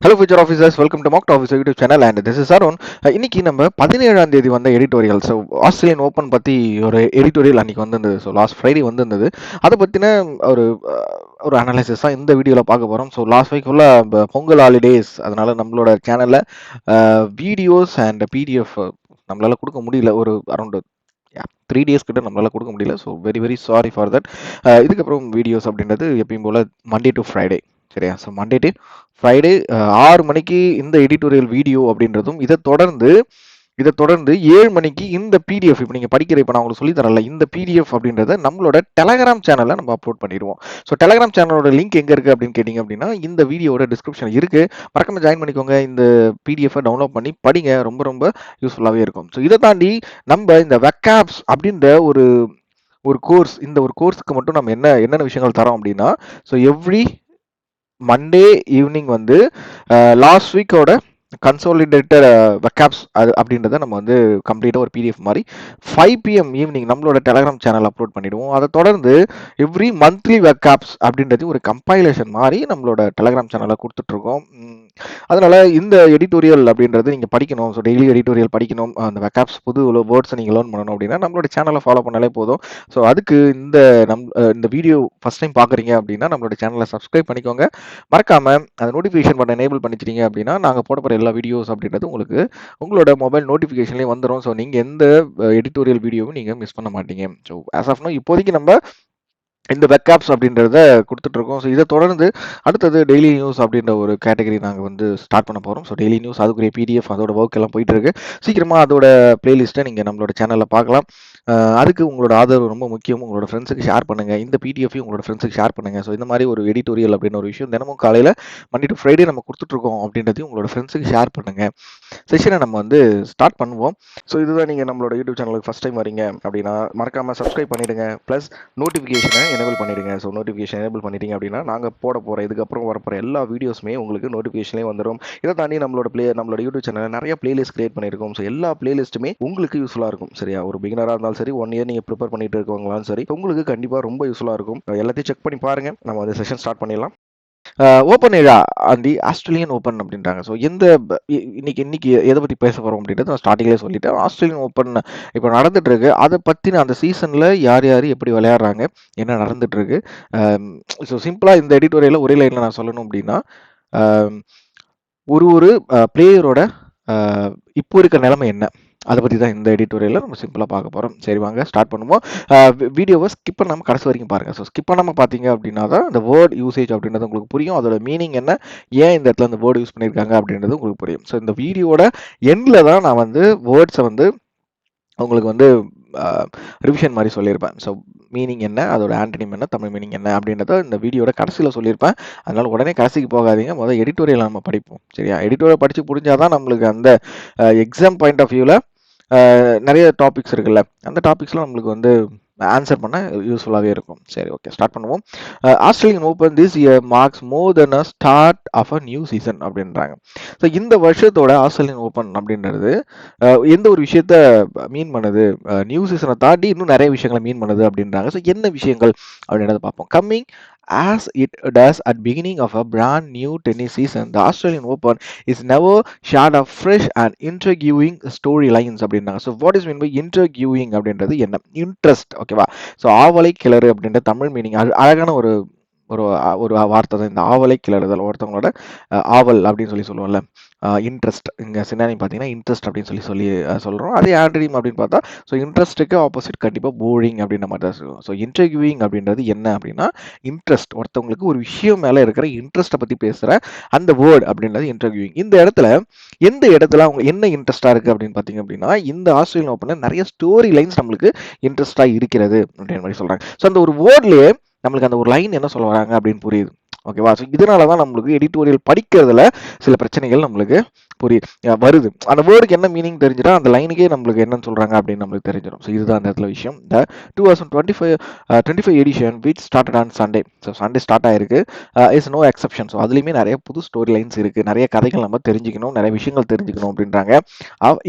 Hello future officers, welcome to mock officer YouTube channel and this is Arun. இன்னைக்கு நம்ம 17ஆம் தேதி வந்த எடிட்டோரியல், ஸோ ஆஸ்திரேலியன் ஓப்பன் பற்றி ஒரு எடிட்டோரியல் அன்னைக்கு வந்திருந்தது. ஸோ லாஸ்ட் ஃப்ரைடே வந்திருந்தது. அதை பற்றின ஒரு ஒரு அனாலிசிஸ் தான் இந்த வீடியோவில் பார்க்க போகிறோம். ஸோ லாஸ்ட் வீக் ஃபுல்லாக பொங்கல் ஹாலிடேஸ், அதனால நம்மளோட சேனலில் வீடியோஸ் அண்ட் பிடிஎஃப் நம்மளால கொடுக்க முடியல. ஒரு அரௌண்ட் 3 days கிட்ட நம்மளால கொடுக்க முடியல. So very very sorry for that. இதுக்கப்புறம் வீடியோஸ் அப்படின்றது எப்பயும் போல் மண்டே டு ஃப்ரைடே, சரியா? ஸோ மண்டே டு ஃப்ரைடே 6 மணிக்கு இந்த எடிட்டோரியல் வீடியோ அப்படின்றதும், இதை தொடர்ந்து 7 மணிக்கு இந்த பிடிஎஃப், இப்போ நீங்கள் படிக்கிற, இப்போ நான் உங்களுக்கு சொல்லி தரல, இந்த பிடிஎஃப் அப்படின்றத நம்மளோட டெலகிராம் சேனலில் நம்ம அப்லோட் பண்ணிடுவோம். ஸோ டெலகிராம் சேனலோட லிங்க் எங்கே இருக்குது அப்படின்னு கேட்டிங்க அப்படின்னா, இந்த வீடியோட டிஸ்கிரிப்ஷன் இருக்குது. மறக்காம ஜாயின் பண்ணிக்கோங்க. இந்த பிடிஎஃபை டவுன்லோட் பண்ணி படிங்க, ரொம்ப ரொம்ப யூஸ்ஃபுல்லாகவே இருக்கும். ஸோ இதை தாண்டி நம்ம இந்த வெக்காப்ஸ் அப்படின்ற ஒரு கோர்ஸ், இந்த ஒரு கோர்ஸுக்கு மட்டும் நம்ம என்னென்ன விஷயங்கள் தரோம் அப்படின்னா, ஸோ எவ்ரி மண்டே ஈவினிங் வந்து லாஸ்ட் வீக்கோட கன்சோலிடேட்டட் வெக்காப்ஸ் அது அப்படின்றத நம்ம வந்து கம்ப்ளீட்டாக ஒரு பிடிஎஃப் மாதிரி 5 PM ஈவினிங் நம்மளோட டெலகிராம் சேனல் அப்லோட் பண்ணிடுவோம். அதை தொடர்ந்து எவ்ரி மந்த்லி வெக்காப்ஸ் அப்படின்றது ஒரு கம்பைலேஷன் மாதிரி நம்மளோட டெலகிராம் சேனலில் கொடுத்துட்ருக்கோம். அதனால இந்த எடிட்டோரியல் அப்படின்றது நீங்கள் படிக்கணும். ஸோ டெய்லி எடிட்டோரியல் படிக்கணும், அந்த வெக்காப்ஸ் புது வேர்ட்ஸை நீங்கள் லேர்ன் பண்ணணும் அப்படின்னா நம்மளோட சேனலை ஃபாலோ பண்ணாலே போதும். ஸோ அதுக்கு இந்த வீடியோ ஃபஸ்ட் டைம் பார்க்குறீங்க அப்படின்னா நம்மளோட சேனலை சப்ஸ்கிரைப் பண்ணிக்கோங்க. மறக்காம அந்த நோட்டிஃபிகேஷன் பட்டன் எனேபிள் பண்ணிச்சிட்டீங்க அப்படின்னா நாங்கள் போட போகிற எல்லா வீடியோஸ் அப்படின்றது உங்களுக்கு உங்களோட மொபைல் நோட்டிஃபிகேஷன்லேயே வந்துடும். ஸோ நீங்கள் எந்த எடிட்டோரியல் வீடியோவும் நீங்கள் மிஸ் பண்ண மாட்டீங்க. ஸோ ஆஸ் ஆஃப் நோ இப்போதைக்கு நம்ம இந்த வெக்காப்ஸ் அப்படின்றத கொடுத்துட்ருக்கோம். ஸோ இதை தொடர்ந்து அடுத்தது டெய்லி நியூஸ் அப்படின்ற ஒரு கேட்டகரி நாங்கள் வந்து ஸ்டார்ட் பண்ண போகிறோம். ஸோ டெய்லி நியூஸ், அதுக்குரிய பிடிஎஃப், அதோட ஒர்க் எல்லாம் போயிட்டு இருக்கு. சீக்கிரமாக அதோட பிளேலிஸ்ட்டை நீங்கள் நம்மளோட சேனலில் பார்க்கலாம். அதுக்கு உங்களோட ஆதரவு ரொம்ப முக்கியம். உங்களோட ஃப்ரெண்ட்ஸுக்கு ஷேர் பண்ணுங்கள். இந்த பிடிஎஃபையும் உங்களோட ஃப்ரெண்ட்ஸுக்கு ஷேர் பண்ணுங்கள். ஸோ இந்த மாதிரி ஒரு எடிட்டோரியல் அப்படின்னு ஒரு விஷயம் தினமும் காலையில் மண்டே டு ஃப்ரைடே நம்ம கொடுத்துட்ருக்கோம் அப்படின்றதையும் உங்களோட ஃப்ரெண்ட்ஸுக்கு ஷேர் பண்ணுங்கள். செஷனை நம்ம வந்து ஸ்டார்ட் பண்ணுவோம். ஸோ இதுதான் நீங்கள் நம்மளோட யூடியூப் சேனலுக்கு ஃபஸ்ட் டைம் வரீங்க அப்படின்னா மறக்காமல் சப்ஸ்கிரைப் பண்ணிவிடுங்க. ப்ளஸ் நோட்டிஃபிகேஷனை எனேபிள் பண்ணிவிடுங்க. ஸோ நோட்டிஃபிகேஷன் எனேபிள் பண்ணிட்டீங்க அப்படின்னா நாங்கள் போட போகிற இதுக்கப்புறம் வரப்போகிற எல்லா வீடியோஸுமே உங்களுக்கு நோட்டிஃபிகேஷன்லேயே வந்துடும். இதை தாண்டி நம்மளோட யூடியூப் சேனலில் நிறைய பிளேலிஸ்ட் கிரியேட் பண்ணியிருக்கோம். ஸோ எல்லா பிளேலிஸ்ட்டுமே உங்களுக்கு யூஸ்ஃபுல்லாக இருக்கும், சரியா? ஒரு பிகினராக இருந்தாலும் சரி, 1 year நீங்கள் ப்ரிப்பேர் பண்ணிட்டு இருக்கவங்களாலும் சரி, உங்களுக்கு கண்டிப்பாக ரொம்ப யூஸ்ஃபுல்லாக இருக்கும். எல்லாத்தையும் செக் பண்ணி பாருங்கள். நம்ம வந்து செஷன் ஸ்டார்ட் பண்ணிடலாம். ஓப்பன் ஏரியா அந்த ஆஸ்திரேலியன் ஓப்பன் அப்படின்றாங்க. ஸோ இன்னைக்கு எதை பற்றி பேச போகிறோம் அப்படின்றது நான் ஸ்டார்டிங்லேயே சொல்லிட்டேன். ஆஸ்திரேலியன் ஓப்பன் இப்போ நடந்துட்டு இருக்கு. அதை பற்றின அந்த சீசனில் யார் யார் எப்படி விளையாடுறாங்க, என்ன நடந்துட்டு இருக்கு. ஸோ சிம்பிளாக இந்த எடிட்டோரியலில் ஒரே லைனில் நான் சொல்லணும் அப்படின்னா, ஒரு பிளேயரோட இப்போ இருக்க நிலைமை என்ன, அதை பற்றி தான் இந்த எடிட்டோரியலில் நம்ம சிம்பிளாக பார்க்க போகிறோம். சரி, வாங்க ஸ்டார்ட் பண்ணுவோம். வீடியோவை ஸ்கிப் பண்ணாமல் கடைசி வரைக்கும் பாருங்கள். ஸோ ஸ்கிப் பண்ணாமல் பார்த்தீங்க அப்படின்னா தான் இந்த வேர்ட் யூசேஜ் அப்படின்றது உங்களுக்கு புரியும். அதோட மீனிங் என்ன, ஏன் இந்த இடத்துல அந்த வேர்டு யூஸ் பண்ணியிருக்காங்க அப்படின்றது உங்களுக்கு புரியும். ஸோ இந்த வீடியோட எண்டில் தான் நான் வந்து வேர்ட்ஸை வந்து உங்களுக்கு வந்து ரிவிஷன் மாதிரி சொல்லியிருப்பேன். ஸோ மீனிங் என்ன, அதோட ஆன்டனிம் என்ன, தமிழ் மீனிங் என்ன அப்படின்றத இந்த வீடியோட கடைசியில் சொல்லியிருப்பேன். அதனால் உடனே கடைசிக்கு போகாதீங்க, முதல் எடிட்டோரியல் நம்ம படிப்போம், சரியா? எடிட்டோரியல் படித்து புரிஞ்சாதான் நம்மளுக்கு அந்த எக்ஸாம் பாயிண்ட் ஆஃப் வியூவில் நிறைய டாபிக்ஸ் இருக்குல்ல, அந்த டாபிக்ஸ்லாம் நம்மளுக்கு வந்து ஆன்சர் பண்ண யூஸ்ஃபுல்லாகவே இருக்கும். சரி, ஓகே, ஸ்டார்ட் பண்ணுவோம். Australian open this year marks more than a start of a new season அப்படின்றாங்க. ஸோ இந்த வருஷத்தோட ஆஸ்திரேலியன் ஓப்பன் அப்படின்றது எந்த ஒரு விஷயத்த மீன் பண்ணுது, நியூ சீசனை தாண்டி இன்னும் நிறைய விஷயங்களை மீன் பண்ணுது அப்படின்றாங்க. ஸோ என்ன விஷயங்கள் அப்படின்றத பார்ப்போம். Coming as it does at beginning of a brand new tennis season, the Australian Open is never short of fresh and intriguing storylines அப்படின்றாங்க. So what is mean by intriguing அப்படின்றது என்ன? இன்ட்ரெஸ்ட், ஓகேவா? So ஆவலை கிளறு அப்படின்ற Tamil meaning அழகான ஒரு ஒரு வார்த்தை தான் இந்த ஆவலை கிளறுதல். ஒருத்தவங்களோட ஆவல் அப்படின்னு சொல்லுவோம்ல, இன்ட்ரெஸ்ட். இங்கே சினானி பார்த்தீங்கன்னா இன்ட்ரெஸ்ட் அப்படின்னு சொல்லி சொல்கிறோம். அதே ஆண்ட்ரீம் அப்படின்னு பார்த்தா, ஸோ இன்ட்ரெஸ்ட்டுக்கு ஆப்போசிட் கண்டிப்பாக போரிங் அப்படின்ற மாதிரி தான் சொல்லுவோம். ஸோ இன்டர்வியூவிங் அப்படின்றது என்ன அப்படின்னா இன்ட்ரெஸ்ட், ஒருத்தவங்களுக்கு ஒரு விஷயம் மேலே இருக்கிற இன்ட்ரெஸ்ட்டை பற்றி பேசுகிற அந்த வேர்டு அப்படின்றது இன்டர்வியூவிங். இந்த இடத்துல எந்த இடத்துல அவங்க என்ன இன்ட்ரெஸ்ட்டாக இருக்குது அப்படின்னு பார்த்தீங்க அப்படின்னா, இந்த ஆஸ்திரேலியன் ஓப்பனில் நிறைய ஸ்டோரி லைன்ஸ் நம்மளுக்கு இன்ட்ரெஸ்ட்டாக இருக்கிறது அப்படின்ற மாதிரி சொல்கிறாங்க. ஸோ அந்த ஒரு வேர்ட்லேயே நம்மளுக்கு அந்த ஒரு லைன் என்ன சொல்ல வராங்க அப்படின்னு புரியுது, ஓகேவா? ஸோ இதனால தான் நம்மளுக்கு எடிட்டோரியல் படிக்கிறதுல சில பிரச்சனைகள் நம்மளுக்கு வருது. அந்த வேர்டுக்கு என்ன மீனிங் தெரிஞ்சிட்டா அந்த லைனுக்கே நம்மளுக்கு என்னன்னு சொல்கிறாங்க அப்படின்னு நம்மளுக்கு தெரிஞ்சிடும். ஸோ இதுதான் அந்த இடத்துல விஷயம். இந்த 2025 edition which started on Sunday. So Sunday start ஆயிருக்கு, இஸ் நோ எக்ஸப்ஷன். ஸோ அதுலேயுமே நிறைய புது ஸ்டோரி லைன்ஸ் இருக்குது, நிறைய கதைகள் நம்ம தெரிஞ்சுக்கணும், நிறைய விஷயங்கள் தெரிஞ்சுக்கணும் அப்படின்றாங்க.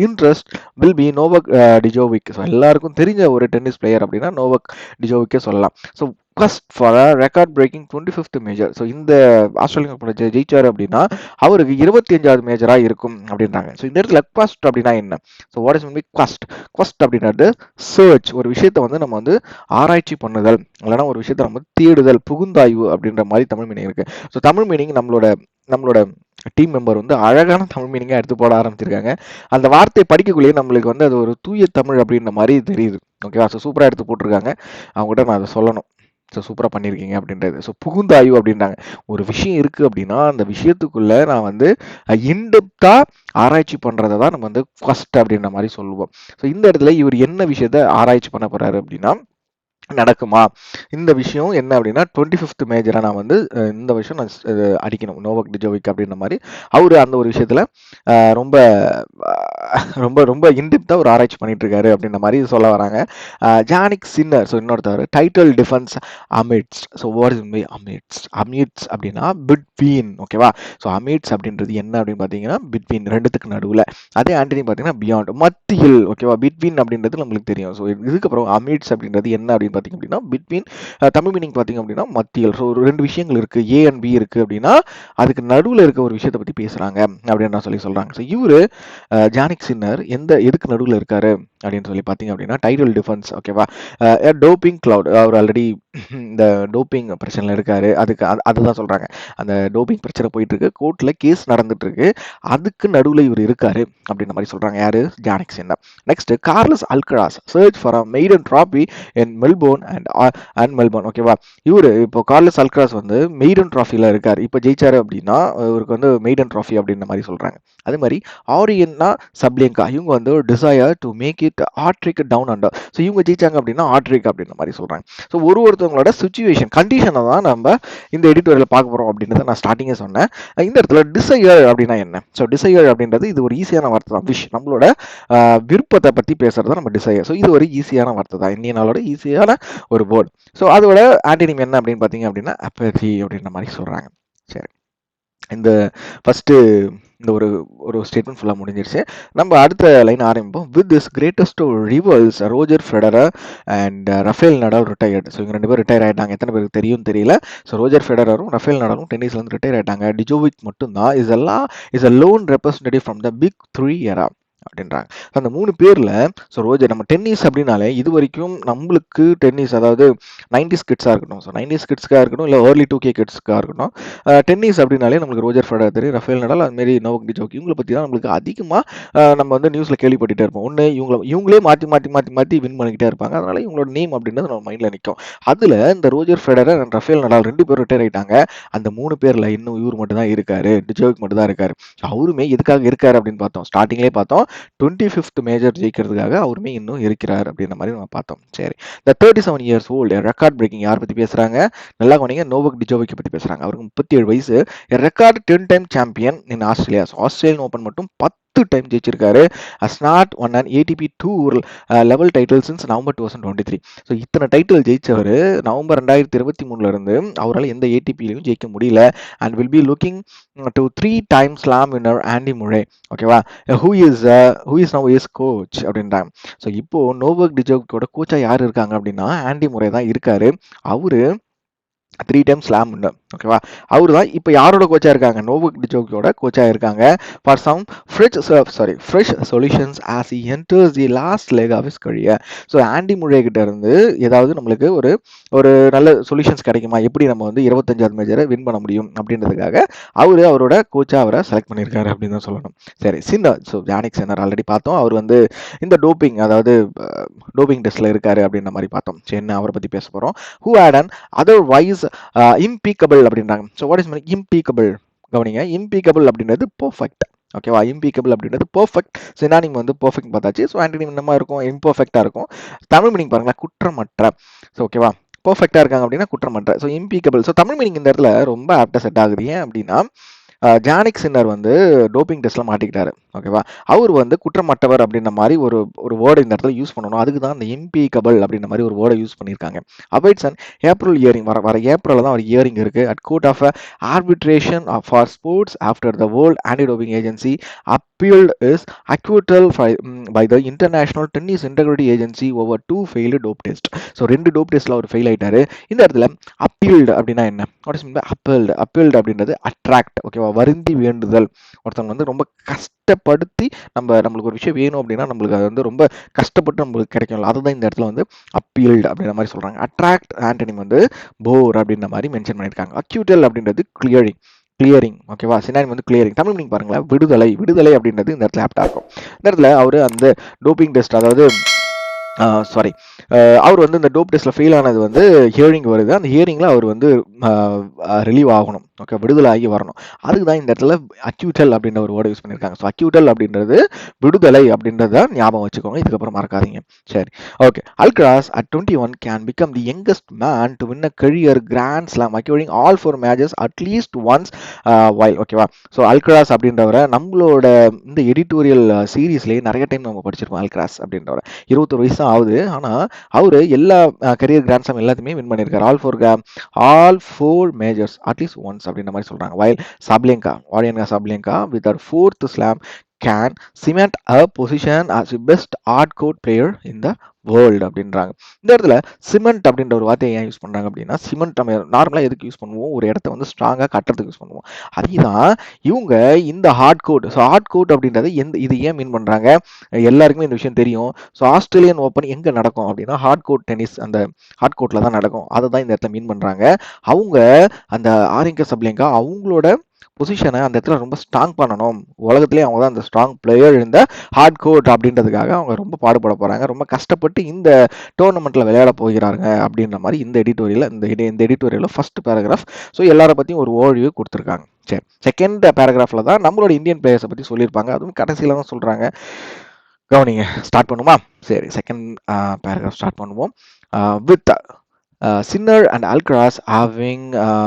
Interest will be Novak Djokovic. So எல்லாருக்கும் தெரிஞ்ச ஒரு டென்னிஸ் பிளேயர் அப்படின்னா நோவக் டிஜோவிக்கே சொல்லலாம். So quest for a record breaking 25th major. So இந்த ஆஸ்திரேலியன் ஓப்பன் ஜெயிச்சாரு அப்படின்னா அவருக்கு 25வது மேஜரா இருக்கும் அப்படின்றாங்க. ஸோ இந்த இடத்துல quest அப்படின்னா என்ன? So what is mean quest? quest அப்படின்றது சர்ச், ஒரு விஷயத்தை வந்து நம்ம வந்து ஆராய்ச்சி பண்ணுதல், இல்லைன்னா ஒரு விஷயத்தை நம்ம தேடுதல், புகுந்தாய்வு அப்படின்ற மாதிரி தமிழ் மீனிங் இருக்கு. ஸோ தமிழ் மீனிங் நம்மளோட நம்மளோட டீம் மெம்பர் வந்து அழகான தமிழ் மீனிங்கா எடுத்து போட ஆரம்பிச்சிருக்காங்க. அந்த வார்த்தையை படிக்கக்குள்ளேயே நம்மளுக்கு வந்து அது ஒரு தூய தமிழ் அப்படின்ற மாதிரி தெரியுது. ஓகேவா? ஸோ சூப்பராக எடுத்து போட்டிருக்காங்க. அவங்ககிட்ட நான் அதை சொல்லணும். ஸோ சூப்பராக பண்ணியிருக்கீங்க அப்படின்றது. ஸோ புகுந்தாய்வு அப்படின்றாங்க. ஒரு விஷயம் இருக்குது அப்படின்னா அந்த விஷயத்துக்குள்ள நான் வந்து இன்டெப்தா ஆராய்ச்சி பண்ணுறதை தான் நம்ம வந்து ஃபர்ஸ்ட் அப்படின்ற மாதிரி சொல்லுவோம். ஸோ இந்த இடத்துல இவர் என்ன விஷயத்த ஆராய்ச்சி பண்ண போறாரு அப்படின்னா, நடக்குமா இந்த விஷயம் என்ன அப்படின்னா 25th மேஜரா நான் வந்து இந்த வருஷம் நான் அடிக்கணும் நோவக் டிஜோவிக் அப்படின்ற மாதிரி அவரு அந்த ஒரு விஷயத்துல ரொம்ப ரொம்ப ரொம்ப இன்டெப்தா ஒரு ஆராய்ச்சி பண்ணிட்டு இருக்காரு அப்படின்ற மாதிரி சொல்ல வராங்க. ஜானிக் சின்னர், ஸோ இன்னொருத்தவர் title defence amidst. So what is me amidst? Amidst அப்படின்னா பிட்வீன். ஓகேவா? ஸோ அமிட்ஸ் அப்படின்றது என்ன அப்படின்னு பார்த்தீங்கன்னா பிட்வீன், ரெண்டுத்துக்கு நடுவில். அதே ஆண்டனி பார்த்தீங்கன்னா பியாண்ட், மத்தியில். ஓகேவா? பிட்வீன் அப்படின்றது நம்மளுக்கு தெரியும். ஸோ இதுக்கப்புறம் அமிட்ஸ் அப்படின்றது என்ன அப்படின்னு பார்த்தீங்க அப்படின்னா பிட்வீன், தமிழ் மீனிங் பார்த்தீங்க அப்படின்னா மத்தியில். ஸோ ஒரு ரெண்டு விஷயங்கள் இருக்கு, ஏ அண்ட் பி இருக்கு அப்படின்னா அதுக்கு நடுவில் இருக்க ஒரு விஷயத்தை பற்றி பேசுறாங்க அப்படின்னு சொல்லி சொல்றாங்க. ஸோ இவரு ஜானிக் சின்னர் எதுக்கு நடுவில் இருக்காரு அப்படின்னு சொல்லி பார்த்தீங்க அப்படின்னா டைட்டில் டிஃபென்ஸ். ஓகேவா? டோப்பிங் கிளவுட், அவர் ஆல்ரெடி இந்த டோப்பிங் பிரச்சனையில் இருக்காரு. அதுதான் சொல்றாங்க. அந்த டோப்பிங் பிரச்சனை போயிட்டு இருக்கு, கோர்ட்ல கேஸ் நடந்துட்டு இருக்கு, அதுக்கு நடுவில் இவர் இருக்காரு அப்படின்ற மாதிரி சொல்றாங்க. யாரு? Jannik Sinner. Next Carlos Alcaraz search for a maiden trophy in Melbourne and Melbourne. ஓகேவா? இவரு இப்போ கார்லஸ் அல்கராஸ் வந்து மெய்டன் ட்ராஃபில இருக்காரு. இப்போ ஜெயிச்சாரு அப்படின்னா இவருக்கு வந்து மெய்டன் ட்ராஃபி அப்படின்ற மாதிரி சொல்றாங்க. அதே மாதிரி ஆரியன்னா சப்ளியங்கா, இவங்க வந்து desire to make it hat trick down under. So இவங்க ஜெயிச்சாங்க அப்படின்னா ஆட்ரிக் அப்படின்ற மாதிரி சொல்றாங்க. ஸோ ஒருத்தவங்களோட சுச்சுவேஷன் கண்டிஷனை தான் நம்ம இந்த எடிட்டோரியல் பார்க்க போறோம் அப்படின்றத நான் ஸ்டார்டிங்கே சொன்னேன். இந்த இடத்துல டிசையர் அப்படின்னா என்ன? ஸோ டிசையர் அப்படின்றது இது ஒரு ஈஸியான வார்த்தை தான். விஷ், நம்மளோட விருப்பத்தை பற்றி பேசுறது நம்ம டிசையர். ஸோ இது ஒரு ஈஸியான வார்த்தை தான், இந்திய நாளோட ஈஸியான ஒரு வேர்ட். ஸோ அதோட ஆன்டினிம் என்ன அப்படின்னு பார்த்தீங்க அப்படின்னா அப்பதி அப்படின்ற மாதிரி சொல்றாங்க. சரி, இந்த ஃபர்ஸ்ட் இந்த ஒரு ஒரு ஸ்டேட்மெண்ட் ஃபுல்லாக முடிஞ்சிருச்சு. நம்ம அடுத்த லைன் ஆரம்பிப்போம். With this greatest rivals Roger Federer and Rafael Nadal retired. So இவங்க ரெண்டு பேரும் ரிட்டையர் ஆயிட்டாங்க. எத்தனை பேருக்கு தெரியும் தெரியல. ஸோ ரோஜர் ஃபெடரரும் ரஃபேல் நடாலும் டென்னிஸ்ல இருந்து ரிட்டையர் ஆயிட்டாங்க. டிஜோவிக் மட்டும்தான் is a lone representative from the big 3 era அப்படின்றாங்க. அந்த 3 பேர்ல ஸோ ரோஜர், நம்ம டென்னிஸ் அப்படின்னாலே இது வரைக்கும் நம்மளுக்கு டென்னிஸ் அதாவது 90s கிட்ஸாக இருக்கட்டும், ஸோ 90s கிட்ஸ்க்காக இருக்கட்டும், இல்லை ஏர்லி 2K கிட்ஸ்க்காக இருக்கட்டும், டென்னிஸ் அப்படின்னாலே நம்மளுக்கு ரோஜர் ஃபெடரர் தெரியும், ரஃபேல் நடால், அதுமாரி நோவக் டிஜோவிக், இவங்களை பற்றி தான் நம்மளுக்கு அதிகமாக நம்ம வந்து நியூஸில் கேள்விப்பட்டுட்டே இருப்போம். ஒன்று இவங்களே மாற்றி மாற்றி மாற்றி மாற்றி வின் பண்ணிக்கிட்டே இருப்பாங்க. அதனால இவங்களோட நேம் அப்படின்றது நம்ம மைண்டில் நிற்கும். அதில் இந்த Roger Federer and Rafael Nadal 2 பேரும் ரிட்டையர் ஆயிட்டாங்க. அந்த 3 பேரில் இன்னும் இவர் மட்டும் தான் இருக்காரு, டிஜோவிக் மட்டும் தான் இருக்காரு. அவருமே எதுக்காக இருக்காரு அப்படின்னு பார்த்தோம், ஸ்டார்டிங்லேயே பார்த்தோம் 25th மேஜர் ஜெயிக்கிறதுக்காக அவருமே இன்னும் இருக்கிறார் அப்படின்ற மாதிரி நம்ம பார்த்தோம். சரி, இந்த 37 இயர்ஸ் ஓல்டு ரெக்கார்ட் பிரேக்கிங் யார் பற்றி பேசுறாங்க? நல்லா கவனிங்க, நோவக் டிஜோவிக் பற்றி பேசுறாங்க. அவருக்கு 37 வயசு, record 10 time champion in Australia. Australian open மட்டும் 10 டைம் ஜெயிச்சிருக்காரு. Snapped one and ATP tour level title since November 2023. So இத்தனை டைட்டில் ஜெயிச்சவர் நவம்பர் 2023 இருந்து அவரால் எந்த ஏடிபிலையும் ஜெயிக்க முடியல. And will be looking to 3 time slam winner Andy Murray. ஓகேவா? Who is now his coach அப்படின்றாங்க. ஸோ இப்போ நோவக் டிஜோவிக்கோட கோச்சா யார் இருக்காங்க அப்படின்னா ஆண்டி முரே தான் இருக்காரு. அவரு 3 டைம் ஸ்லாம் வின்னர். ஓகேவா? அவரு தான் இப்போ யாரோட கோச்சா இருக்காங்க? நோவக் டிஜோவிக்கோட கோச்சா இருக்காங்க. For some fresh solutions as he enters the last leg of his career. So Andy Murray கிட்ட இருந்து ஏதாவது நம்மளுக்கு ஒரு நல்ல சொல்யூஷன்ஸ் கிடைக்குமா, எப்படி நம்ம வந்து 25வது மேஜரை வின் பண்ண முடியும் அப்படின்றதுக்காக அவரோட கோச்சா அவரை செலக்ட் பண்ணியிருக்காரு அப்படின்னு தான் சொல்லணும். சரி, சின்னர். ஸோ ஜானிக் சின்னர் ஆல்ரெடி பார்த்தோம். அவர் வந்து இந்த டோப்பிங் அதாவது டோப்பிங் டெஸ்ட்ல இருக்காரு அப்படின்ற மாதிரி பார்த்தோம். சரி, என்ன அவரை பத்தி பேச போறோம். Who had an otherwise impeccable அப்படின்றாங்க. So what is mean impeccable? கவனிங்க, இம்பீக்கபிள் அப்படின்றது பெர்ஃபெக்ட். ஓகேவா? இம்பீக்கபிள் அப்படின்றது பெர்ஃபெக்ட். சினானிம் வந்து பெர்ஃபெக்ட் பார்த்தாச்சு. ஸோ ஆன்டனிம் என்னமா இருக்கும்? இம்பர்ஃபெக்டா இருக்கும். தமிழ் மீனிங் பாருங்களா, குற்றமற்ற. ஸோ ஓகேவா? பெர்ஃபெக்டா இருக்காங்க அப்படின்னா குற்றமற்ற. ஸோ இம்பீக்கபிள். ஸோ தமிழ் மீனிங் இந்த இடத்துல ரொம்ப ஆப்டா செட் ஆகுது. ஏன் அப்படின்னா ஜானிக் சின்னர் வந்து டோப்பிங் டெஸ்ட்ல மாட்டிக்கிட்டாரு. ஓகேவா? அவர் வந்து குற்றமற்றவர் அப்படின்ற மாரி ஒரு ஒரு வேர்ட் இந்த இடத்துல யூஸ் பண்ணணும். அதுக்கு தான் அந்த இம்பீக்கபிள் அப்படின்ற மாரி ஒரு வேர்ட யூஸ் பண்ணியிருக்காங்க. அவைட்ஸ் அன் ஏப்ரல் ஹியரிங் வர ஏப்ரல்ல தான் ஒரு ஹியரிங் இருக்கு. At court of arbitration for sports after the world anti doping agency appealed is acquittal by the International Tennis Integrity Agency over 2 failed dope test. So 2 dope டெஸ்ட்ல அவர் fail ஆயிட்டாரு. இந்த இடத்துல அப்பீல்டு அப்படின்னா என்ன? What is mean by appealed? Appealed அப்படின்றது attract, ஓகேவா? வருந்தி வேண்டுதல். ஒருத்தவங்க வந்து ரொம்ப கஷ்டப்படுத்தி நம்மளுக்கு ஒரு விஷயம் வேணும் அப்படின்னா நம்மளுக்கு அது வந்து ரொம்ப கஷ்டப்பட்டு நம்மளுக்கு கிடைக்கும்ல, அதுதான் இந்த இடத்துல வந்து அப்பீல்டு அப்படின்ற மாதிரி சொல்றாங்க. அட்ராக்ட் ஆண்டனிம் வந்து போர் அப்படின்ற மாதிரி மென்ஷன் பண்ணியிருக்காங்க. அக்யூட்டல் அப்படின்றது கிளியரிங், கிளியரிங், ஓகேவா? சினானிம் வந்து கிளியரிங். தமிழ் மீனிங் பாருங்களேன், விடுதலை. விடுதலை அப்படின்றது இந்த இடத்துல ஆப்டா இருக்கும். இந்த இடத்துல அவரு அந்த டோப்பிங் டெஸ்ட், அதாவது சாரி, அவர் வந்து இந்த டோப் டெஸ்ட்ல ஃபெயில் ஆனது வந்து ஹியரிங் வருது. அந்த ஹியரிங்ல அவர் வந்து ரிலீவ் ஆகணும், ஓகே, விடுதலை ஆகி வரணும். அதுக்கு தான் இந்த இடத்துல அக்யூட்டல் அப்படின்ற ஒரு வேர்டை யூஸ் பண்ணியிருக்காங்க. ஸோ அக்யூட்டல் அப்படின்றது விடுதலை அப்படின்றத ஞாபகம் வச்சுக்கோங்க, இதுக்கப்புறம் மறக்காதீங்க. சரி, okay. Alcaraz at 21 can become the youngest man to win a career Grand Slam, acquiring all 4 matches at least once while, ஓகேவா? ஸோ அல்கராஸ் அப்படின்றவரை நம்மளோட இந்த எடிட்டோரியல் சீரீஸ்லேயே நிறைய டைம் நம்ம படிச்சிருக்கோம். அல்கராஸ் அப்படின்றவரை 21 வயசு தான் ஆகுது. ஆனால் அவரு எல்லா கரியர் கிராண்ட் ஸ்லாம் எல்லாத்தையுமே வின் பண்ணியிருக்காரு. All four majors at least once அப்படின்ற மாதிரி சொல்றாங்க. வைல் சாப்லேங்கா, வாடியன்கா Sabalenka with her 4th slam can cement a position as the best hard court player in the world அப்படின்றாங்க. இந்த இடத்துல சிமெண்ட் அப்படின்ற ஒரு வார்த்தையை ஏன் யூஸ் பண்றாங்க அப்படின்னா, சிமெண்ட் நம்ம நார்மலாக எதுக்கு யூஸ் பண்ணுவோம்? ஒரு இடத்த வந்து ஸ்ட்ராங்காக கட்டுறதுக்கு யூஸ் பண்ணுவோம். அதுதான் இவங்க இந்த hard court. So hard court அப்படின்றது இது ஏன் மீன் பண்றாங்க? எல்லாருக்குமே இந்த விஷயம் தெரியும். ஸோ ஆஸ்திரேலியன் ஓப்பன் எங்க நடக்கும் அப்படின்னா ஹார்ட் கோட் டென்னிஸ், அந்த ஹார்ட் கோர்ட்ல தான் நடக்கும். அதை தான் இந்த இடத்துல மீன் பண்றாங்க. அவங்க அந்த ஆரியங்கா சப்லேங்கா அவங்களோட பொசிஷனை அந்த இடத்துல ரொம்ப ஸ்ட்ராங் பண்ணணும். உலகத்திலேயே அவங்க தான் அந்த ஸ்ட்ராங் பிளேயர் இந்த ஹார்ட் கோர்ட் அப்படின்றதுக்காக அவங்க ரொம்ப பாடுபட போறாங்க. ரொம்ப கஷ்டப்பட்டு இந்த டோர்னமெண்ட்ல விளையாட போகிறாங்க அப்படின்ற மாதிரி இந்த எடிட்டோரியல்ல ஃபர்ஸ்ட் பேராகிராஃப். ஸோ எல்லாரை பத்தியும் ஒரு ஓவர்வியூ கொடுத்துருக்காங்க. சரி, செகண்ட் பேராகிராஃப்ல தான் நம்மளோட இந்தியன் பிளேயர்ஸை பத்தி சொல்லியிருப்பாங்க. அதுவும் கடைசியில தான் சொல்றாங்க. கவனிங்க, ஸ்டார்ட் பண்ணுமா? சரி, செகண்ட் பேராகிராஃப் ஸ்டார்ட் பண்ணுவோம். With Sinner and Alcaraz having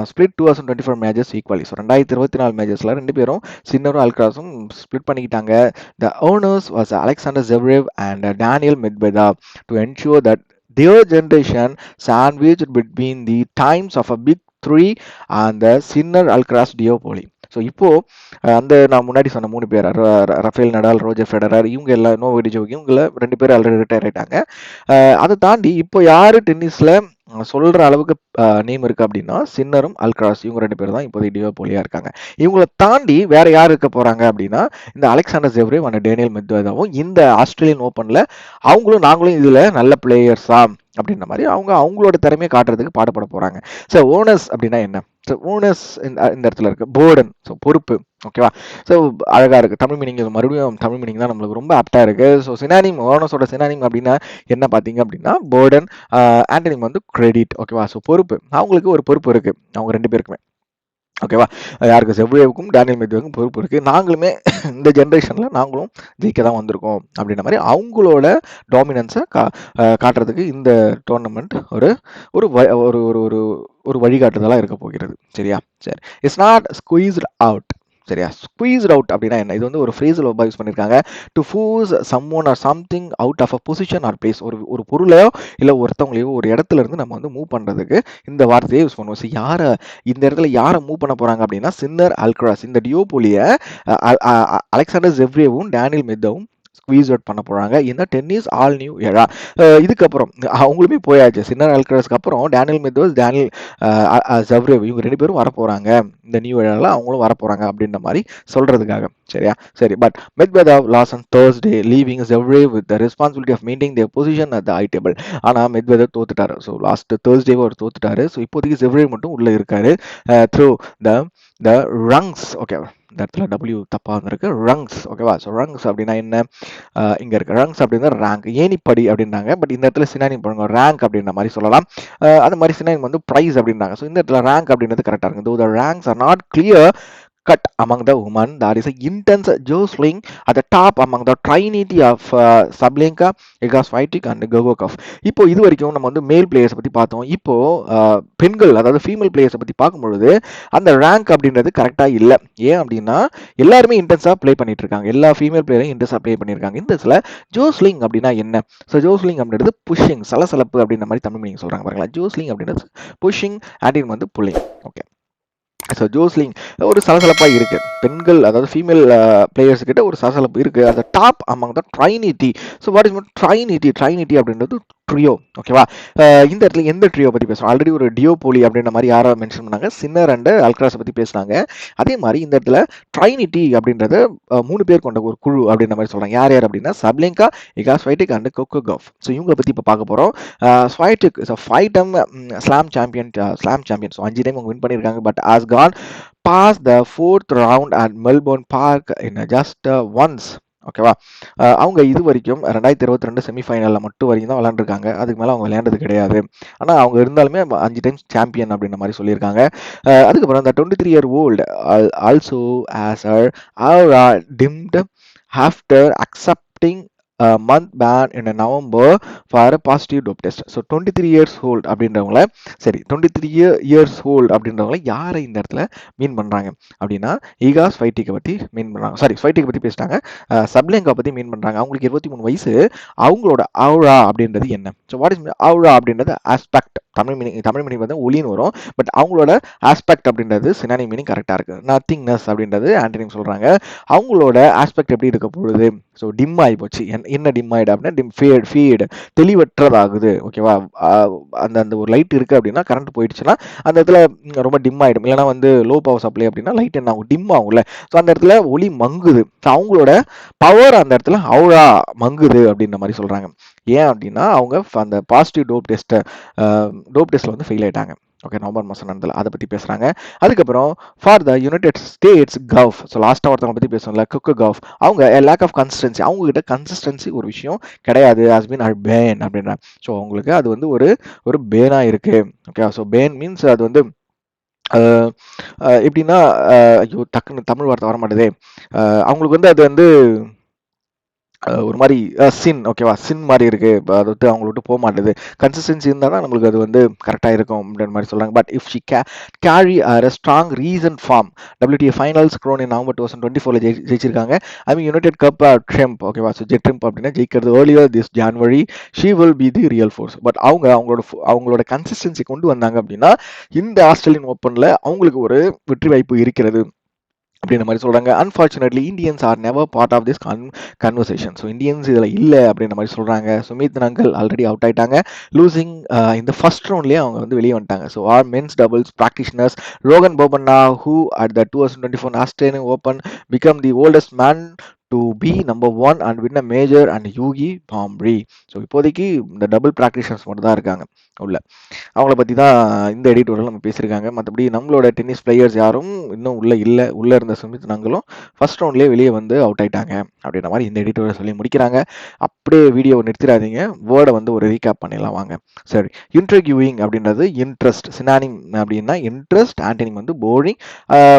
split 2024 matches equally. So 2024 மேட்சஸ்ல ரெண்டு பேரும் சின்னரும் அல்கராஸும் ஸ்பிளிட் பண்ணிக்கிட்டாங்க. The owners was Alexander Zverev and Daniel Medvedev to ensure that their generation sandwiched between the times of a big three and the Sinner Alcaraz duopoly. So இப்போ அந்த நான் முன்னாடி சொன்ன 3 பேர், Rafael Nadal, Roger Federer, இவங்க எல்லாம், Novak ஜோகோவிச், இவங்க 2 பேர் ஆல்ரெடி ரிட்டையர் ஆயிட்டாங்க. அதை தாண்டி இப்போ யாரு டென்னிஸ்ல சொல்ற அளவுக்கு நேம் இருக்கு அப்படின்னா சின்னரும் அல்கராஸ், இவங்க 2 பேர் தான் இப்போதைக்கு டியோபோலியா இருக்காங்க. இவங்களை தாண்டி வேற யார் இருக்க போறாங்க அப்படின்னா இந்த அலெக்சாண்டர் ஜெவ்ரேவ் அண்ட் டேனியல் மெட்வெடேவும் இந்த ஆஸ்திரேலியன் ஓப்பன்ல நாங்களும் இதுல நல்ல பிளேயர்ஸா அப்படின்ற மாதிரி அவங்களோட திறமையை காட்டுறதுக்கு பாடுபட போறாங்க. ஸோ ஓனர்ஸ் அப்படின்னா என்ன? ஸோ ஓனர்ஸ் இந்த இடத்துல இருக்கு. போர்டன், ஸோ பொறுப்பு, ஓகேவா? ஸோ அழகா இருக்கு. தமிழ் மீனிங், மறுபடியும் தமிழ் மீனிங் தான் நம்மளுக்கு ரொம்ப ஆப்டா இருக்கு. ஸோ சினானிம், ஓனர்ஸோட சினானிம் அப்படின்னா என்ன பார்த்தீங்க அப்படின்னா போர்டன், ஆண்டனிம் வந்து கிரெடிட், ஓகேவா? ஸோ பொறுப்பு, அவங்களுக்கு ஒரு பொறுப்பு இருக்கு அவங்க 2 பேருக்குமே, ஓகேவா? யாருக்கு? செவ்வேவுக்கும் டேனியல் மெட்வெடேவுக்கும் பொறுப்பு இருக்கு. நாங்களுமே இந்த ஜென்ரேஷன்ல நாங்களும் ஜெயிக்க தான் வந்திருக்கோம் அப்படின்ற மாதிரி அவங்களோட டாமினன்ஸை காட்டுறதுக்கு இந்த டோர்னமெண்ட் ஒரு ஒரு ஒரு ஒரு ஒரு வழிகாட்டுதலாக இருக்க போகிறது. சரியா? சரி, இட்ஸ் நாட் ஸ்குவீஸ்ட் அவுட். சரியா? ஸ்குவீஸ்ட் அவுட் அப்படின்னா என்ன? இது வந்து ஒரு ஃப்ரேஸில் யூஸ் பண்ணியிருக்காங்க. To force someone or something out of a position or place. ஒரு பொருளையோ இல்லை ஒருத்தவங்களையோ ஒரு இடத்துல இருந்து நம்ம வந்து மூவ் பண்ணுறதுக்கு இந்த வார்த்தையை யூஸ் பண்ணுவோம். ஸோ இந்த இடத்துல யாரை மூவ் பண்ண போறாங்க அப்படின்னா சின்னர் அல்கராஸ், இந்த டியோபோலியை அலெக்சாண்டர் ஜெவ்ரேவும் டேனியல் மெட்வெடேவும் ஸ்குவீஸ் அவுட் பண்ண போறாங்க இந்த டென்னிஸ் ஆல் நியூ எரா. இதுக்கப்புறம் அவங்களுமே போயாச்சு. சின்னர் அல்கராஸ்க்கு அப்புறம் டேனியல் மெட்வெடேவ், டேனியல் ஜெவ்ரேவ், இவங்க 2 பேரும் வர போறாங்க இந்த நியூ எரால, அவங்களும் வர போறாங்க அப்படின்ற மாதிரி சொல்றதுக்காக. சரியா? சரி, but Medvedev lost on Thursday, leaving Zverev with the responsibility of maintaining their position at the high table. ஆனா மெட்வெடேவ் தோத்துட்டாரு. ஸோ லாஸ்ட் Thursday அவர் தோத்துட்டாரு. ஸோ இப்போதைக்கு Zverev மட்டும் உள்ள இருக்காரு. த்ரூ த ரங்ஸ், ஓகே, இந்த இடத்துல டபிள்யூ தப்பா வந்திருக்கு, ரங்ஸ், ஓகேவா? ஸோ ரங்ஸ் அப்படின்னா என்ன? இங்க இருக்கு. ரங்ஸ் அப்படின்னா ரேங்க், ஏணிப்படி அப்படின்றாங்க. பட் இந்த இடத்துல சினானிம் பண்ணுங்க, ரேங்க் அப்படின்ற மாதிரி சொல்லலாம். அந்த மாதிரி சினானிம் வந்து பிரைஸ் அப்படின்றாங்க. ஸோ இந்த இடத்துல ரேங்க் அப்படின்றது கரெக்டா இருக்கு. Though the ranks are not clear cut among the women. There is a intense jostling at the top among the trinity of Sabalenka, Iga Swiatek and Gogokoff. இப்போ இது வரைக்கும் நம்ம வந்து மேல் பிளேயர்ஸ் பத்தி பார்த்தோம். இப்போ பெண்கள் அதாவது ஃபீமேல் பிளேயர்ஸை பத்தி பார்க்கும்பொழுது அந்த ரேங்க் அப்படின்றது கரெக்டா இல்ல. ஏன் அப்படின்னா எல்லாருமே இன்டென்ஸா ப்ளே பண்ணிட்டு இருக்காங்க. எல்லா ஃபீமேல் பிளேயரும் இன்டென்ஸா ப்ளே பண்ணியிருக்காங்க. இன்டென்ஸ்ல ஜோஸ்லிங் அப்படின்னா என்ன? ஸோ ஜோஸ்லிங் அப்படின்றது புஷிங், சலசலப்பு அப்படின்ற மாதிரி தமிழ் மீனிங் சொல்றாங்க பாருங்களா. ஜோஸ்லிங் அப்படின்றது புஷிங், ஆண்டின் வந்து புல்லிங். ஓகே, ஸோ ஜோஸ்லிங் ஒரு சலசலப்பாக இருக்குது. பெண்கள் அதாவது ஃபீமேல் பிளேயர்ஸ் கிட்ட ஒரு சலசலப்பு இருக்குது. அந்த top among the trinity. So what is trinity? Trinity அப்படின்றது ட்ரியோ. ஓகேவா? இந்த இடத்துல எந்த ட்ரியோ பற்றி பேசுகிறோம்? ஆல்ரெடி ஒரு டியோபோலி அப்படின்ற மாதிரி யாரோ மென்ஷன் பண்ணாங்க, சின்னர் அண்ட் அல்க்ராஸை பற்றி பேசுனாங்க. அதே மாதிரி இந்த இடத்துல ட்ரைனிட்டி அப்படின்றது 3 பேர் கொண்ட ஒரு குழு அப்படின்ற மாதிரி சொல்கிறாங்க. யார் யார் அப்படின்னா சப்லிங்கா, இகா ஸ்வைடெக் அண்ட் கோகோகோஃப். ஸோ இவங்களை பற்றி இப்போ பார்க்க போகிறோம். Swiatek is 5 time slam champion. So 5 time அவங்க வின் பண்ணியிருக்காங்க. But has gone past the 4th round at Melbourne Park in just once. ஓகேவா? அவங்க இது வரைக்கும் 2022 செமிஃபைனலில் மட்டும் வரைக்கும் தான் விளையாண்டுருக்காங்க. அதுக்கு மேலே அவங்க விளையாண்டது கிடையாது. ஆனால் அவங்க இருந்தாலுமே 5 டைம்ஸ் சாம்பியன் அப்படின்ற மாதிரி சொல்லியிருக்காங்க. அதுக்கப்புறம் அந்த 23-year-old also as her aura dimmed after accepting a month ban in November for a positive dope test. So 23 years old அப்படின்றவங்கள, சரி 23 years old அப்படின்றவங்கள யாரை இந்த இடத்துல மீன் பண்றாங்க அப்படின்னா ஈகா ஸ்வைடெக்கை பத்தி மீன் பண்றாங்க. சாரி, ஸ்வைடெக்கை பத்தி பேசிட்டாங்க. சப்லிங்கா பத்தி மீன் பண்றாங்க. அவங்களுக்கு 23 வயசு. அவங்களோட அவுரா அப்படின்றது என்ன? ஸோ வாட் இஸ் அவுரா அப்படின்றது ஆஸ்பெக்ட். தமிழ் மீனிங் வந்து ஒலின்னு வரும். பட் அவங்களோட ஆஸ்பெக்ட் அப்படின்றது சினானிம் மீனிங் கரெக்டாக இருக்கு. நத்திங்னஸ் அப்படின்றது ஆண்டனிம் சொல்றாங்க. அவங்களோட ஆஸ்பெக்ட் எப்படி இருக்க பொழுது? ஸோ டிம் ஆகி போச்சு. என்ன டிம் ஆயிடு அப்படின்னா ஃபீடு தெளிவற்றதாகுது. ஓகேவா? அந்த ஒரு லைட் இருக்கு அப்படின்னா கரண்ட் போயிடுச்சுன்னா அந்த இடத்துல ரொம்ப டிம் ஆயிடும். இல்லைன்னா வந்து லோ பவர் சப்ளை அப்படின்னா லைட் என்ன ஆகும்? டிம் ஆகும்ல. ஸோ அந்த இடத்துல ஒளி மங்குது. அவங்களோட பவர் அந்த இடத்துல அவ்வளோ மங்குது அப்படின்ற மாதிரி சொல்றாங்க. ஏன் அப்படின்னா அவங்க அந்த பாசிட்டிவ் டோப் டெஸ்ட்ல வந்து ஃபெயில் ஆயிட்டாங்க. ஓகே, நவம்பர் மாதம் நடந்தல அதை பற்றி பேசுகிறாங்க. அதுக்கப்புறம் for the United States Gauff. So லாஸ்ட்டாக ஒருத்தவங்க பற்றி பேசுவோம்ல, குக்கு கவ். அவங்க லேக் ஆஃப் கன்சிஸ்டன்சி. அவங்ககிட்ட கன்சிஸ்டன்சி ஒரு விஷயம் கிடையாது. ஹஸ் பீன் அட் பேன் அப்படின்றாங்க. ஸோ அவங்களுக்கு அது வந்து ஒரு பேனாக இருக்குது. ஓகே, ஸோ பேன் மீன்ஸ் அது வந்து எப்படின்னா ஐயோ டக்குன்னு தமிழ் வார்த்தை வர மாட்டேதே. அவங்களுக்கு வந்து அது வந்து ஒரு மாதிரி சின். ஓகேவா? சின் மாதிரி இருக்கு. அது வந்து அவங்கள விட்டு போக மாட்டேது. கன்சிஸ்டன்சி இருந்தால் தான் நம்மளுக்கு அது வந்து கரெக்டாக இருக்கும் அப்படின்ற மாதிரி சொல்றாங்க. But if she carry a strong recent form, WTA finals crown in November 2024 ஜெயிச்சிருக்காங்க. I mean United Cup triumph. ஓகேவா? ஸோ ட்ரெம்ப் அப்படின்னா ஜெயிக்கிறது earlier this January. She will be the real force. But அவங்களோட கன்சிஸ்டன்சி கொண்டு வந்தாங்க அப்படின்னா இந்த Australian ஓப்பனில் அவங்களுக்கு ஒரு வெற்றி வாய்ப்பு இருக்கிறது அப்படின்ற மாதிரி சொல்றாங்க. Unfortunately Indians are never part of this conversation. So Indians இதில் இல்லை அப்படின்ற மாதிரி சொல்றாங்க. சுமித் நங்கல் ஆல்ரெடி அவுட் ஆயிட்டாங்க. லூசிங் இந்த ஃபர்ஸ்ட் ரவுண்ட்லேயே அவங்க வந்து வெளியே வந்துட்டாங்க. So our men's doubles practitioners Rohan Bopanna who at the 2024 Australian open become the oldest man to be number 1 and win a major and Yuki பாம்ரி. ஸோ இப்போதைக்கு இந்த டபுள் ப்ராக்டிஷனர்ஸ் மட்டும் தான் இருக்காங்க உள்ள. அவங்கள பற்றி தான் இந்த எடிட்டோரில் நம்ம பேசியிருக்காங்க. மற்றபடி நம்மளோட டென்னிஸ் பிளேயர்ஸ் யாரும் இன்னும் உள்ளே இருந்த சுமித் நங்கலும் ஃபர்ஸ்ட் ரவுண்ட்லேயே வெளியே வந்து அவுட் ஆயிட்டாங்க அப்படின்ற மாதிரி இந்த எடிட்டோரில் சொல்லி முடிக்கிறாங்க. அப்படியே வீடியோவை நிறுத்திடாதீங்க. வேர்டை வந்து ஒரு ரீகேப் பண்ணிடலாம் வாங்க. சரி, இன்ட்ரகியூயிங் அப்படின்றது இன்ட்ரெஸ்ட். சினானிம் அப்படின்னா இன்ட்ரெஸ்ட், ஆண்டனிம் வந்து போரிங்.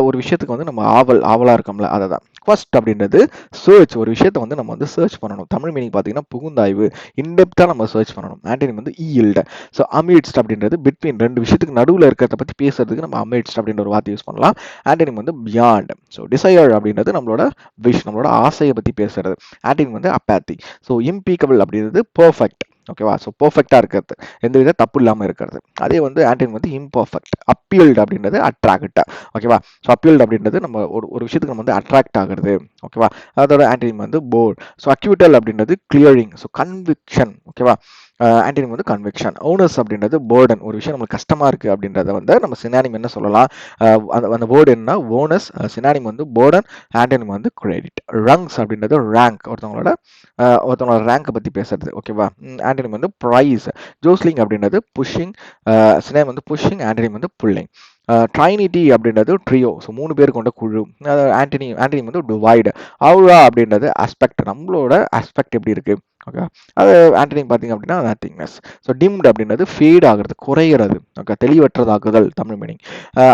ஒரு விஷயத்துக்கு வந்து நம்ம ஆவலாக இருக்கோம்ல, அதை தான். ஃபர்ஸ்ட் அப்படின்றது சர்ச். ஒரு விஷயத்தை வந்து நம்ம வந்து சர்ச் பண்ணணும். தமிழ் மீனிங் பார்த்தீங்கன்னா புகுந்தாய்வு, இன்டெப்த்தாக நம்ம சர்ச் பண்ணணும். ஆண்டனிம் வந்து ஈல்டு. ஸோ அமிட்ஸ்ட் அப்படின்றது பிட்வீன், ரெண்டு விஷயத்துக்கு நடுவில் இருக்கிறத பற்றி பேசுறதுக்கு நம்ம அமிட்ஸ்ட் அப்படின்ற ஒரு வார்த்தை யூஸ் பண்ணலாம். ஆண்டனிம் வந்து பியாண்ட். ஸோ டிசையர் அப்படின்றது நம்மளோட விஷ், நம்மளோட ஆசையை பற்றி பேசுறது. ஆண்டனிம் வந்து அப்பாத்தி. ஸோ இம்பீக்கபிள் அப்படின்றது பெர்ஃபெக்ட். ஓகேவா? ஸோ பெர்ஃபெக்டாக இருக்கிறது, எந்தவித தப்பு இல்லாமல் இருக்கிறது. அதே வந்து ஆண்டனிம் வந்து இம்பர்ஃபெக்ட். அப்பீல்டு அப்படின்றது அட்ராக்ட். ஓகேவா? ஸோ அப்பீல்டு அப்படின்றது நம்ம ஒரு விஷயத்துக்கு நம்ம வந்து அட்ராக்ட் ஆகுறது. ஓகேவா? அதோட ஆண்டனிம் வந்து போர்ட். ஸோ அக்யூட்டல் அப்படின்றது கிளியரிங். So conviction. ஓகேவா? ஆண்டனிம் வந்து கன்விக்ஷன். ஓனர்ஸ் அப்படின்றது போர்டன். ஒரு விஷயம் நம்மளுக்கு கஷ்டமா இருக்கு அப்படின்றத வந்து நம்ம சினானிம் என்ன சொல்லலாம்? அந்த வேர்டு என்ன? ஓனஸ். சினானிம் வந்து போர்டன். ஆண்டனிம் வந்து கிரெடிட். ரங்ஸ் அப்படின்றது ரேங்க். ஒருத்தவங்களோட ரேங்கை பற்றி பேசுறது. ஓகேவா? ஆண்டனிம் வந்து ப்ரைஸ். ஜோஸ்லிங் அப்படின்றது புஷிங். சினானிம் வந்து புஷிங். ஆண்டனிம் வந்து புல்லிங். ட்ரைனிட்டி அப்படின்றது ட்ரியோ. ஸோ 3 பேர் கொண்ட குழு. ஆண்டனி வந்து டிவைடு. அவுரா அப்படின்றது அஸ்பெக்ட். நம்மளோட அஸ்பெக்ட் எப்படி இருக்கு? ஓகே. அது ஆண்டனி பார்த்தீங்க அப்படின்னா நத்திங்னஸ். ஸோ டிம்டு அப்படின்றது ஃபேட் ஆகுறது, குறையிறது. ஓகே. தெளிவற்றதாக்குதல் தமிழ் மீனிங்.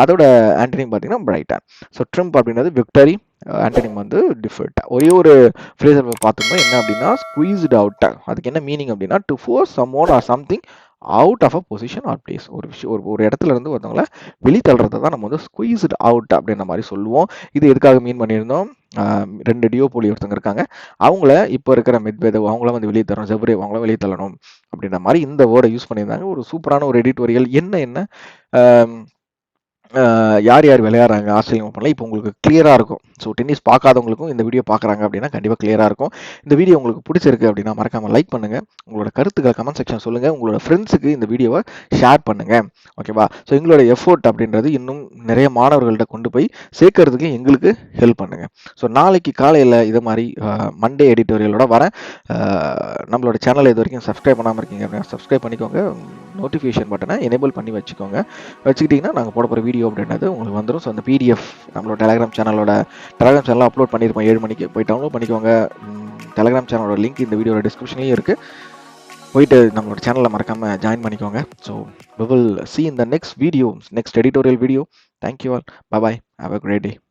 அதோட ஆண்டனி பார்த்தீங்கன்னா பிரைட்டன். ஸோ ட்ரிம்ப் அப்படின்றது விக்டரி. ஆண்டனிம் வந்து டிஃபர்ட். ஒரே ஒரு ஃப்ரேசர் பார்த்தோம்னா என்ன அப்படின்னா ஸ்குவீஸ்டு அவுட். அதுக்கு என்ன மீனிங் அப்படின்னா to force someone or something out of a position or place. ஒரு விஷயம் ஒரு இடத்துல இருந்து ஒருத்தவங்கள வெளித்தள்ளுறதை தான் நம்ம வந்து ஸ்குவீஸ்டு அவுட் அப்படின்ற மாதிரி சொல்லுவோம். இது எதுக்காக மீன் பண்ணியிருந்தோம்? 2 டியோபோலி ஒருத்தங்க இருக்காங்க. அவங்கள இப்போ இருக்கிற மெத்வேதேவ் அவங்கள வந்து வெளியே தரணும், ஜெப்ரேவ் அவங்கள வெளியே தள்ளணும் அப்படின்ற மாதிரி இந்த வேர்டை யூஸ் பண்ணியிருந்தாங்க. ஒரு சூப்பரான ஒரு எடிட்டோரியல். என்ன ஆம், யார் யார் விளையாடுறாங்க ஆஸ்திரேலியன் ஓப்பனில் இப்போ உங்களுக்கு கிளியராக இருக்கும். ஸோ டென்னிஸ் பார்க்காதவங்களுக்கும் இந்த வீடியோ பார்க்குறாங்க அப்படின்னா கண்டிப்பாக கிளியராக இருக்கும். இந்த வீடியோ உங்களுக்கு பிடிச்சிருக்கு அப்படின்னா மறக்காமல் லைக் பண்ணுங்கள். உங்களோட கருத்துக்களை கமெண்ட் செக்ஷன் சொல்லுங்கள். உங்களோட ஃப்ரெண்ட்ஸுக்கு இந்த வீடியோவை ஷேர் பண்ணுங்கள். ஓகேவா? ஸோ எங்களோட எஃபோர்ட் அப்படின்றது இன்னும் நிறைய மாணவர்கள்ட்ட கொண்டு போய் சேர்க்கறதுக்கு எங்களுக்கு ஹெல்ப் பண்ணுங்கள். ஸோ நாளைக்கு காலையில் இது மாதிரி மண்டே எடிட்டோரியலோட வரேன். நம்மளோட சேனலை இது வரைக்கும் சப்ஸ்கிரைப் பண்ணாமல் இருக்கீங்க அப்படின்னா சப்ஸ்கிரைப் பண்ணிக்கோங்க. நோட்டிஃபிகேஷன் பட்டனை எனேபிள் பண்ணி வச்சுக்கிட்டிங்கன்னா நாங்கள் போட போகிற வீடியோ அப்படின்றது உங்களுக்கு வந்துடும். ஸோ அந்த பிடிஎஃப் நம்மளோட டெலிகிராம் சேனலில் அப்லோட் பண்ணியிருப்போம் 7 மணிக்கு. போய் டவுன்லோட் பண்ணிக்கோங்க. டெலிகிராம் சேனலோட லிங்க் இந்த வீடியோட டிஸ்கிரிப்ஷன்லேயும் இருக்குது. போயிட்டு நம்மளோட சேனலில் மறக்காமல் ஜாயின் பண்ணிக்கோங்க. So we will see in the next video, next editorial video. Thank you all. Bye bye. Have a great day.